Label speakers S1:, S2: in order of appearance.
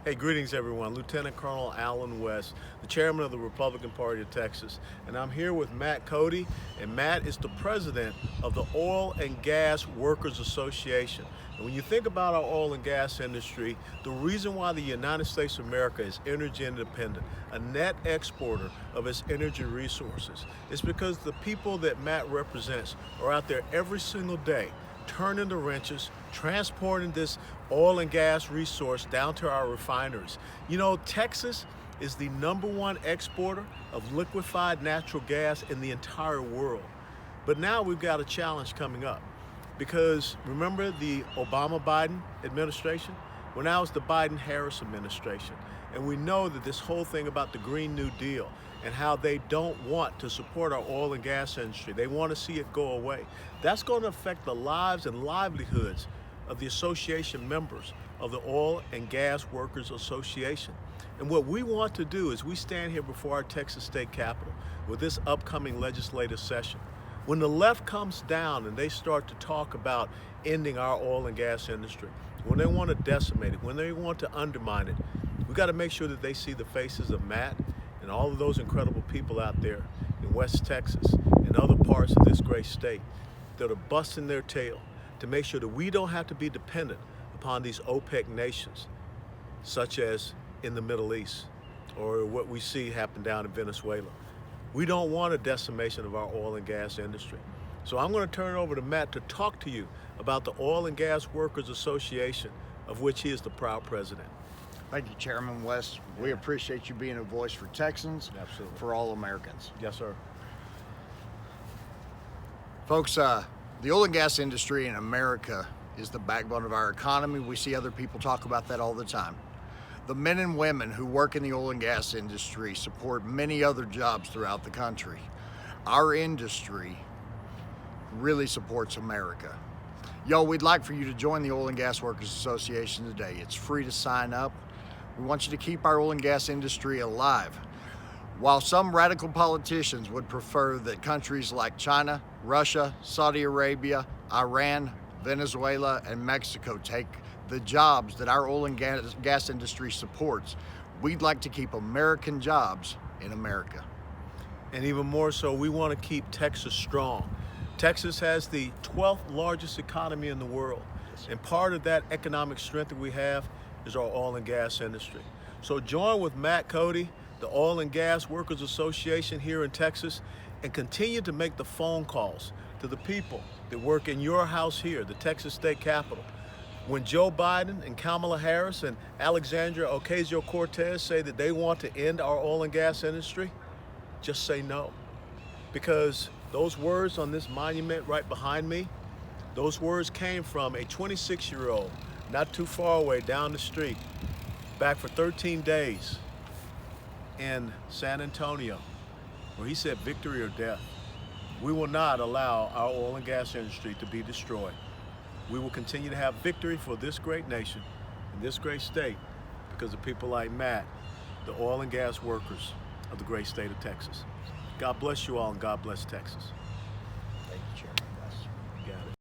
S1: Hey, greetings everyone. Lieutenant Colonel Allen West, the chairman of the Republican Party of Texas. And I'm here with Matt Cody, and Matt is the president of the Oil and Gas Workers Association. And when you think about our oil and gas industry, the reason why the United States of America is energy independent, a net exporter of its energy resources, is because the people that Matt represents are out there every single day turning the wrenches, transporting this oil and gas resource down to our refineries. You know, Texas is the #1 exporter of liquefied natural gas in the entire world. But now we've got a challenge coming up because remember the Obama-Biden administration? Well, now it's the Biden-Harris administration. And we know that this whole thing about the Green New Deal and how they don't want to support our oil and gas industry, they want to see it go away. That's going to affect the lives and livelihoods of the association members of the Oil and Gas Workers Association. And what we want to do is we stand here before our Texas State Capitol with this upcoming legislative session. When the left comes down and they start to talk about ending our oil and gas industry, when they want to decimate it, when they want to undermine it, we got to make sure that they see the faces of Matt and all of those incredible people out there in West Texas and other parts of this great state that are busting their tail to make sure that we don't have to be dependent upon these OPEC nations, such as in the Middle East or what we see happen down in Venezuela. We don't want a decimation of our oil and gas industry. So I'm going to turn it over to Matt to talk to you about the Oil and Gas Workers Association, of which he is the proud president.
S2: Thank you, Chairman West. We appreciate you being a voice for Texans,
S1: Absolutely.
S2: for all Americans.
S1: Yes, sir.
S2: Folks, the oil and gas industry in America is the backbone of our economy. We see other people talk about that all the time. The men and women who work in the oil and gas industry support many other jobs throughout the country. Our industry really supports America. Yo, we'd like for you to join the Oil and Gas Workers Association today. It's free to sign up. We want you to keep our oil and gas industry alive. While some radical politicians would prefer that countries like China, Russia, Saudi Arabia, Iran, Venezuela, and Mexico take the jobs that our oil and gas industry supports, we'd like to keep American jobs in America.
S1: And even more so, we want to keep Texas strong. Texas has the 12th largest economy in the world. And part of that economic strength that we have is our oil and gas industry. So join with Matt Cody, the Oil and Gas Workers Association here in Texas, and continue to make the phone calls to the people that work in your house here, the Texas State Capitol. When Joe Biden and Kamala Harris and Alexandria Ocasio-Cortez say that they want to end our oil and gas industry, just say no. Because those words on this monument right behind me, those words came from a 26-year-old not too far away down the street, back for 13 days in San Antonio, where he said victory or death. We will not allow our oil and gas industry to be destroyed. We will continue to have victory for this great nation and this great state because of people like Matt, the oil and gas workers of the great state of Texas. God bless you all and God bless Texas.